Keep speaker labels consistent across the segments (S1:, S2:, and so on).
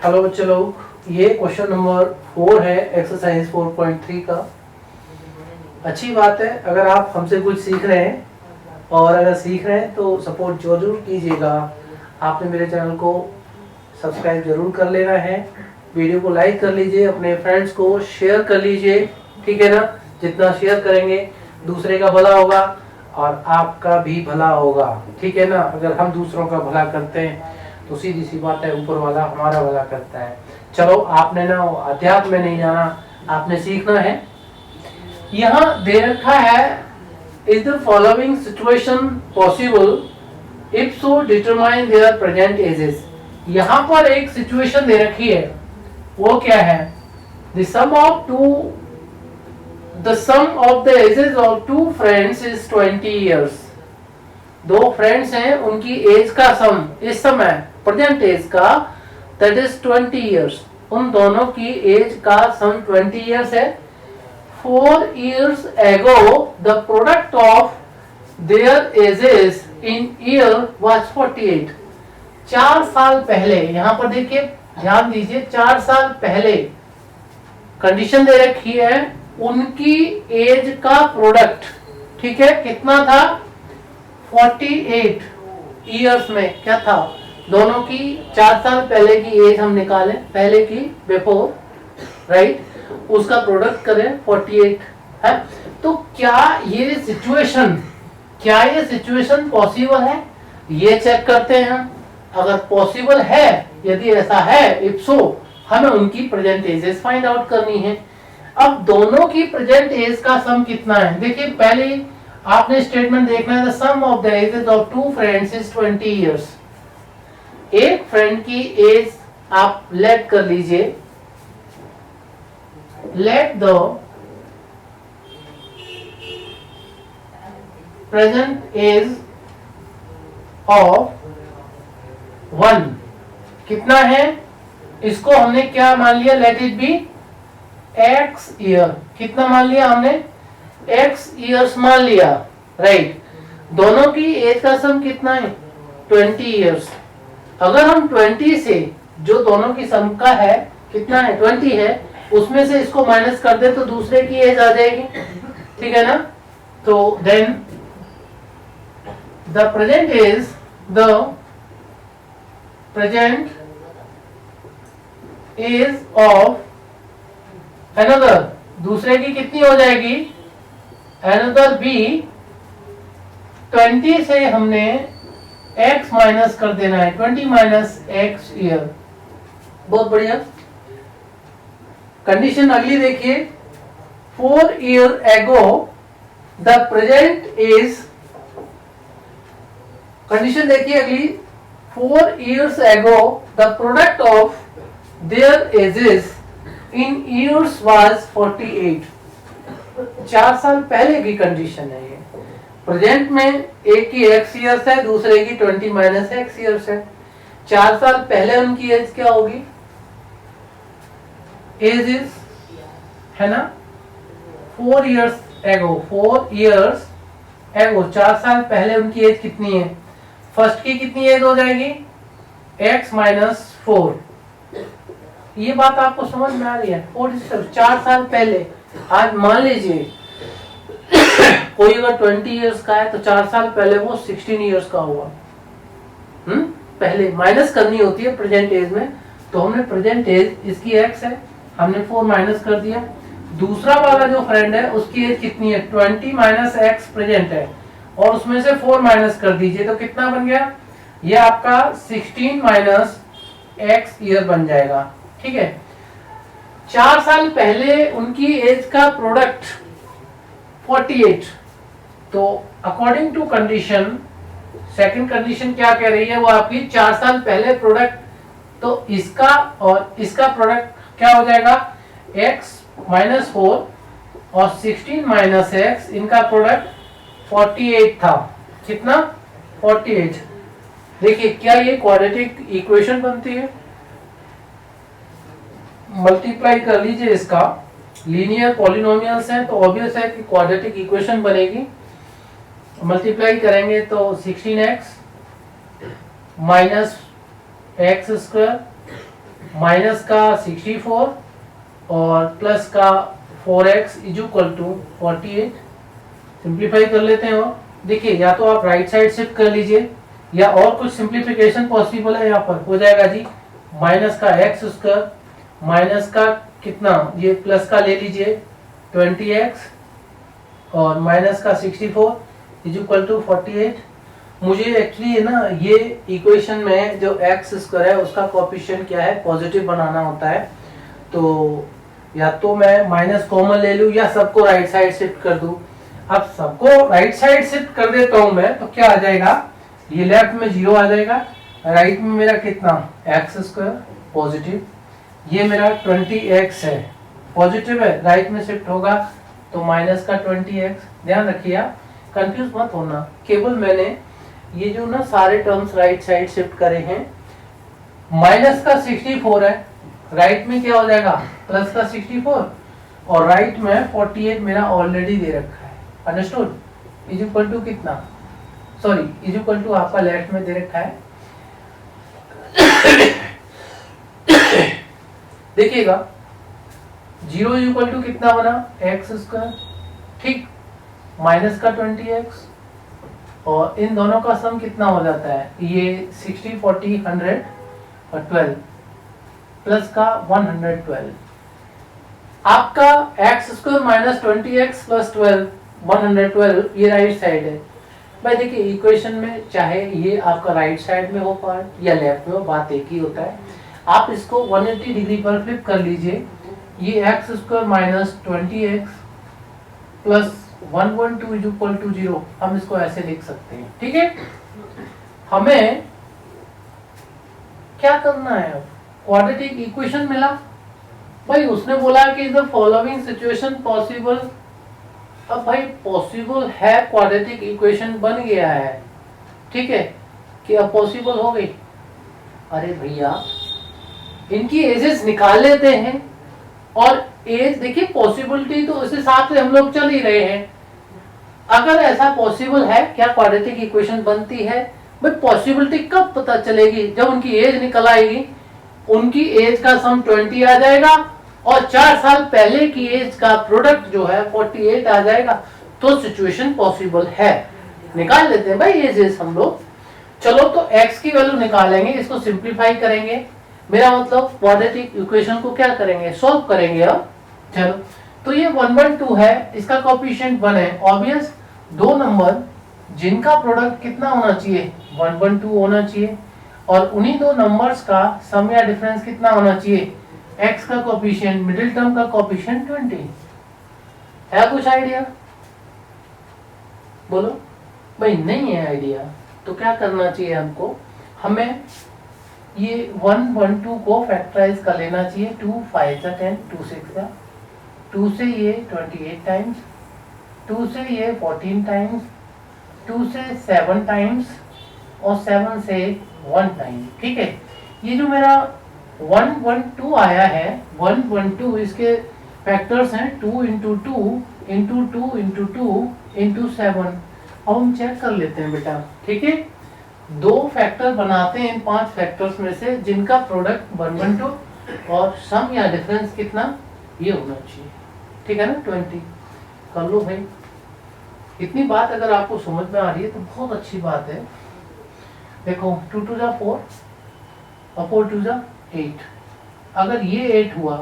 S1: Hello बच्चे लोग, ये क्वेश्चन नंबर 4 है एक्सरसाइज 4.3 का। अच्छी बात है अगर आप हमसे कुछ सीख रहे हैं, और अगर सीख रहे हैं तो सपोर्ट जरूर कीजिएगा। आपने मेरे चैनल को सब्सक्राइब जरूर कर लेना है, वीडियो को लाइक कर लीजिए, अपने फ्रेंड्स को शेयर कर लीजिए, ठीक है ना। जितना शेयर करेंगे दूसरे का भला होगा और आपका भी भला होगा, ठीक है ना। अगर हम दूसरों का भला करते हैं तो सीधी सी बात है ऊपर वाला हमारा भला करता है। चलो, आपने ना अध्यात्म में नहीं जाना, आपने सीखना है। यहाँ दे रखा है, is the following situation possible, if so determine there present ages. यहाँ पर एक सिचुएशन दे रखी है, वो क्या है? The sum of the ages of two friends is 20 years। दो फ्रेंड्स हैं, उनकी एज का सम इस समय प्रेजेंट एज का दैट इज 20 years। उन दोनों की एज का सम 20 years है। 4 years ago the product of their ages in year was 48। 4 साल पहले, यहां पर देखिए ध्यान दीजिए, 4 साल पहले कंडीशन दे रखी है, उनकी एज का प्रोडक्ट, ठीक है, कितना था? 48 ईयर्स में क्या था? दोनों की 4 साल पहले की एज हम निकालें, पहले की बिफोर, राइट, उसका प्रोडक्ट करें 48 है। तो क्या ये सिचुएशन पॉसिबल है? ये चेक करते हैं हम। अगर पॉसिबल है, यदि ऐसा है, इफ सो, हमें उनकी प्रेजेंट एजेस फाइंड आउट करनी है। अब दोनों की प्रेजेंट एज का सम कितना है? देखिए पहले आपने स्टेटमेंट देखना है, the sum of the ages of two friends is 20 years। एक फ्रेंड की एज आप लेट कर लीजिए, let the present age of 1 कितना है? इसको हमने क्या मान लिया? Let it be x year. कितना मान लिया हमने? x ईयर्स मान लिया, राइट। दोनों की एज का सम कितना है? 20 years। अगर हम 20 से, जो दोनों की सम का है कितना है? 20 है, उसमें से इसको माइनस कर दे तो दूसरे की एज आ जाएगी, ठीक है ना। तो then the present age of another, दूसरे की कितनी हो जाएगी? Another B. 20 से हमने x माइनस कर देना है, 20 माइनस x ईयर। बहुत बढ़िया। कंडीशन अगली देखिए, 4 year ago the present age, condition देखिए अगली, 4 years ago the product of their ages in years was 48। 4 साल पहले की कंडीशन है ये। प्रेजेंट में एक की x ईयर्स है, दूसरे की 20 माइनस x ईयर्स है। 4 साल पहले उनकी एज क्या होगी? एज इज, है ना, 4 years ago, 4 साल पहले उनकी एज कितनी है? फर्स्ट की कितनी एज हो जाएगी? x minus 4। ये बात आपको समझ में आ रही है? 4 साल पहले, आज मान लीजिए कोई अगर 20 years का है तो 4 साल पहले वो 16 years का हुआ। पहले माइनस करनी होती है प्रेजेंट एज में, तो हमने प्रेजेंट एज, इसकी x है, हमने 4 माइनस कर दिया। दूसरा वाला जो फ्रेंड है उसकी एज कितनी है? 20 माइनस x प्रेजेंट है, और उसमें से 4 माइनस कर दीजिए तो कितना बन गया? ये आपका 16 माइनस x ईयर बन जाएगा, ठीक है। 4 साल पहले उनकी एज का प्रोडक्ट 48। तो according to condition, second condition क्या कह रही है? वो आपकी 4 साल पहले प्रोडक्ट, तो इसका और इसका प्रोडक्ट क्या हो जाएगा? x माइनस 4 और 16 माइनस x, इनका प्रोडक्ट 48 था। कितना? 48। देखिए क्या ये क्वाड्रेटिक इक्वेशन बनती है? मल्टीप्लाई कर लीजिए इसका, लीनियर पॉलिनोमियल्स हैं तो ऑब्वियस है कि क्वाड्रेटिक इक्वेशन बनेगी। मल्टीप्लाई करेंगे तो 16x minus x square minus का 64 और प्लस का 4x is equal to 48। Simplify कर लेते हैं। और देखिए या तो आप राइट साइड शिफ्ट कर लीजिए या और कुछ सिंप्लीफिकेशन पॉसिबल है। यहाँ पर हो जाएगा जी माइनस का एक्स स्क्वायर माइनस का कितना, ये प्लस का ले लीजिए 20x और माइनस का 64 इज इक्वल टू 48। मुझे एक्चुअली ना ये इक्वेशन में जो एक्स स्क्वायर है उसका कोएफिशिएंट क्या है, पॉजिटिव बनाना होता है। तो या तो मैं माइनस कॉमन ले लूं या सबको राइट साइड शिफ्ट कर दूं। अब सबको राइट साइड शिफ्ट कर देता हूं मैं, तो क्या आ जाएगा, ये लेफ्ट में 0 आ जाएगा, राइट में मेरा कितना एक्स स्क्वायर पॉजिटिव, ये मेरा 20x है पॉजिटिव है, राइट में शिफ्ट होगा तो माइनस का 20x। ध्यान रखिए आप कंफ्यूज मत होना, केवल मैंने ये जो ना सारे टर्म्स राइट साइड शिफ्ट करे हैं। माइनस का 64 है, राइट में क्या हो जाएगा प्लस का 64 और राइट में 48 मेरा ऑलरेडी दे रखा है। अंडरस्टूड? इज इक्वल टू कितना, सॉरी इज इक्वल टू आपका लेफ्ट में दे रखा है। देखिएगा 0 इज इक्वल टू कितना बना एक्स स्क्वायर, ठीक, माइनस का 20x और इन दोनों का सम कितना हो जाता है, ये 60 40 100 और 12 प्लस का 112। आपका x square minus 20x plus 12 112 ये राइट साइड है। भाई देखिए इक्वेशन में चाहे ये आपका राइट साइड में हो पार्ट या लेफ्ट में हो, बात एक ही होता है। आप इसको 180 डिग्री पर फ्लिप कर लीजिए, ये x square minus 20x plus 112 is equal to 0, हम इसको ऐसे लिख सकते हैं। ठीक है, हमें क्या करना है, क्वाड्रेटिक इक्वेशन मिला। भाई उसने बोला कि द फॉलोइंग सिचुएशन पॉसिबल। अब भाई पॉसिबल है, क्वाड्रेटिक इक्वेशन बन गया है, ठीक है, कि अब पॉसिबल हो गई। अरे भैया इनकी एजेस निकाल लेते हैं और एज देखिए पॉसिबिलिटी तो उस हिसाब से हम लोग चल ही रहे हैं। अगर ऐसा पॉसिबल है क्या क्वाड्रेटिक इक्वेशन बनती है, भाई पॉसिबिलिटी कब पता चलेगी, जब उनकी एज निकल आएगी। उनकी एज का सम 20 आ जाएगा और 4 साल पहले की एज का प्रोडक्ट जो है 48 आ जाएगा, तो सिचुएशन पॉसिबल है। निकाल लेते हैं भाई एजेस हम लोग। चलो तो x की वैल्यू निकालेंगे, इसको सिंप्लीफाई करेंगे, मेरा मतलब क्वाड्रेटिक इक्वेशन को क्या करेंगे, सॉल्व करेंगे। अब चलो तो ये 1/2 है, इसका कोएफिशिएंट 1 है। ऑब्वियस दो नंबर जिनका प्रोडक्ट कितना होना चाहिए 1/2 होना चाहिए और उन्हीं दो नंबर्स का सम या डिफरेंस कितना होना चाहिए, x का कोएफिशिएंट, मिडिल टर्म का कोएफिशिएंट 20। है कुछ आइडिया, बोलो। भाई नहीं है आइडिया तो क्या करना चाहिए हमको, हमें ये 1/2 को फैक्टराइज कर लेना चाहिए। 2 5 जा 10, 2 6 जा, 2 से ये 28 टाइम्स, 2 से ये 14 टाइम्स, 2 से 7 टाइम्स और 7 से 1 टाइम। ठीक है, ये जो मेरा 1/2 आया है, 1/2 इसके फैक्टर्स हैं 2 इंटू 2 इंटू 2 इंटू 2 इंटू 7। अब हम चेक कर लेते हैं बेटा, ठीक है, दो फैक्टर बनाते हैं इन 5 फैक्टर्स में से जिनका प्रोडक्ट 1/2 और सम या डिफरेंस कितना ये होना चाहिए। ठीक है ना, 20 कर लो भाई। इतनी बात अगर आपको समझ में आ रही है तो बहुत अच्छी बात है। देखो 2 2 जा 4 और 4 2 जा 8, अगर ये 8 हुआ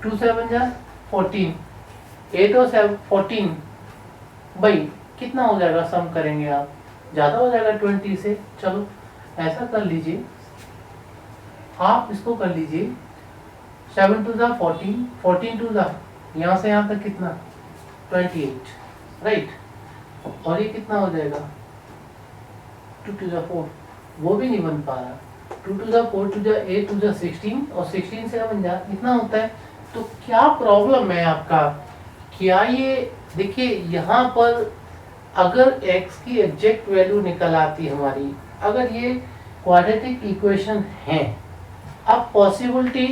S1: 2 7 जा 14, 8 और 7 14, भाई कितना हो जाएगा, सम करेंगे आप ज्यादा हो जाएगा 20 से। चलो ऐसा कर लीजिए, आप इसको कर लीजिए 7 2 जा 14, 14 2 जा यहाँ से यहाँ तक कितना 28, राइट, और ये कितना हो जाएगा 2 2 जा 4, वो भी नहीं बन पा रहा। 2 2 जा 4, 2 जा 8, 2 जा 16 और 16 से 7 जा इतना होता है। तो क्या प्रॉब्लम है आपका, क्या ये देखिए यहाँ पर अगर x की एग्जैक्ट वैल्यू निकल आती हमारी, अगर ये क्वाड्रेटिक इक्वेशन है, अब पॉसिबिलिटी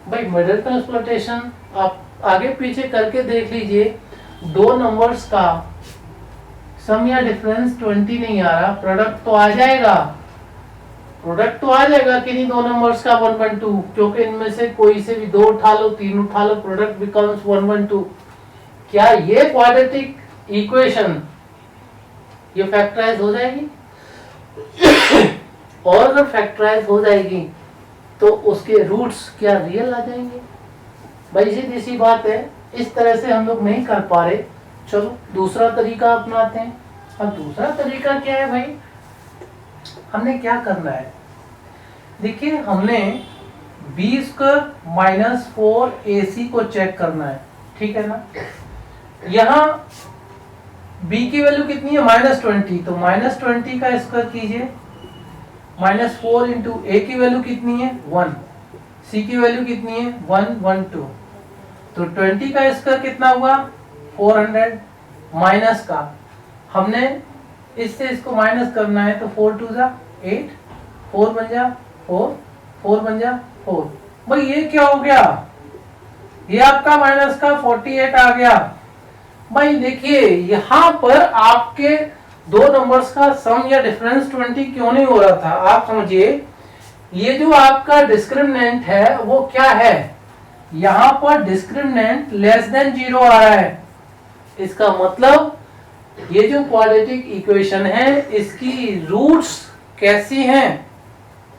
S1: भाई मिडिल ट्रांसप्लांटेशन आप आगे पीछे करके देख लीजिए, दो नंबर्स का सम या डिफरेंस 20 नहीं आ रहा, प्रोडक्ट तो आ जाएगा, प्रोडक्ट तो आ जाएगा किन्हीं दो नंबर्स का 112, क्योंकि इनमें से कोई से भी दो उठा लो, तीन उठा लो, प्रोडक्ट बिकम्स 112। क्या ये क्वाड्रेटिक इक्वेशन ये फैक्टराइज हो जाएगी? और अगर फैक्टराइज हो जाएगी तो उसके रूट्स क्या रियल आ जाएंगे? भाई सीधी सी बात है, इस तरह से हम लोग नहीं कर पा रहे। चलो दूसरा तरीका अपनाते हैं। अब दूसरा तरीका क्या है भाई? हमने क्या करना है, देखिए हमने b स्क्वायर माइनस 4ac को चेक करना है, ठीक है ना। यहाँ b की वैल्यू कितनी है? -20, तो -20 का स्क्वायर कीजिए। -4 इंटू a की वैल्यू कितनी है? 1, c की वैल्यू कितनी है? 112, तो 20 का स्क्वायर कितना हुआ? 400, माइनस का हमने इससे इसको माइनस करना है, तो 4 2 जा 8, 4 बन जा 4, 4 बन जा 4। भाई ये क्या हो गया? ये आपका माइनस का 48 आ गया। भाई देखिए यहाँ पर आपके दो नंबर्स का सम या डिफरेंस 20 क्यों नहीं हो रहा था? आप समझिए, ये जो आपका डिस्क्रिमिनेंट है वो क्या है? यहाँ पर डिस्क्रिमिनेंट लेस देन 0 आ रहा है। इसका मतलब ये जो क्वाड्रेटिक इक्वेशन है इसकी रूट्स कैसी हैं?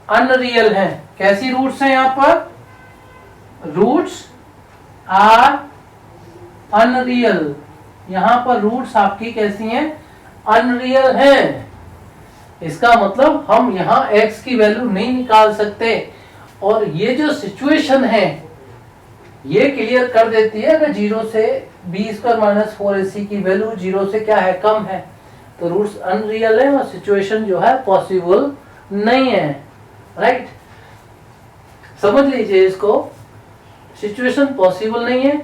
S1: अनरियल हैं। कैसी रूट्स हैं? यहाँ पर रूट्स आर अनरियल। यहाँ पर रूट्स आपकी कैसी हैं? अनरियल हैं। इसका मतलब हम यहाँ x की वैल्यू नहीं निकाल सकते। और ये जो सिचुएशन है ये क्लियर कर देती है अगर 0 से b स्क्वायर माइनस 4ac की वैल्यू 0 से क्या है? कम है, तो रूट्स अनरियल है और सिचुएशन जो है पॉसिबल नहीं है। राइट, समझ लीजिए इसको। सिचुएशन पॉसिबल नहीं है।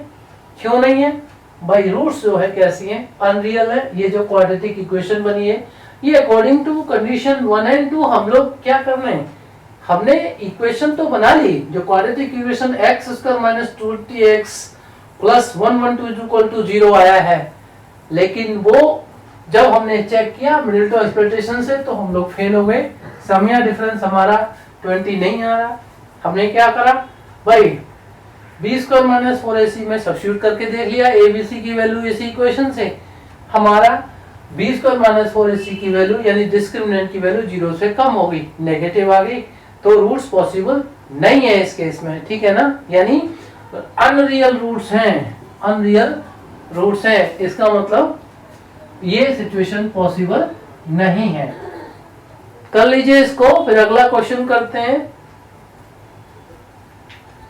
S1: क्यों नहीं है भाई? रूट्स जो है कैसी हैं? अनरियल है। ये जो क्वाड्रेटिक इक्वेशन बनी है ये अकॉर्डिंग टू कंडीशन 1 एंड 2 हम लोग क्या करना है? हमने इक्वेशन तो बना ली, जो quadratic equation x square minus 2tx plus 112 0 आया है, लेकिन वो जब हमने चेक किया मिडिलटन एक्सपेक्टेशन से तो हम लोग फेल हो गए। सम या डिफरेंस हमारा 20 नहीं आ रहा। हमने क्या करा भाई? b स्क्वायर माइनस 4ac में सब्स्टिट्यूट करके देख लिया abc की वैल्यू इस इक्वेशन से। हमारा b स्क्वायर माइनस 4ac की वैल्यू यानी डिस्क्रिमिनेंट की वैल्यू 0 से कम हो गई, नेगेटिव आ गई, तो रूट्स पॉसिबल नहीं है इस केस में। ठीक है ना, यानी अनरियल रूट्स हैं, अनरियल रूट्स हैं। इसका मतलब ये सिचुएशन पॉसिबल नहीं है। कर लीजिए इसको, फिर अगला क्वेश्चन करते हैं।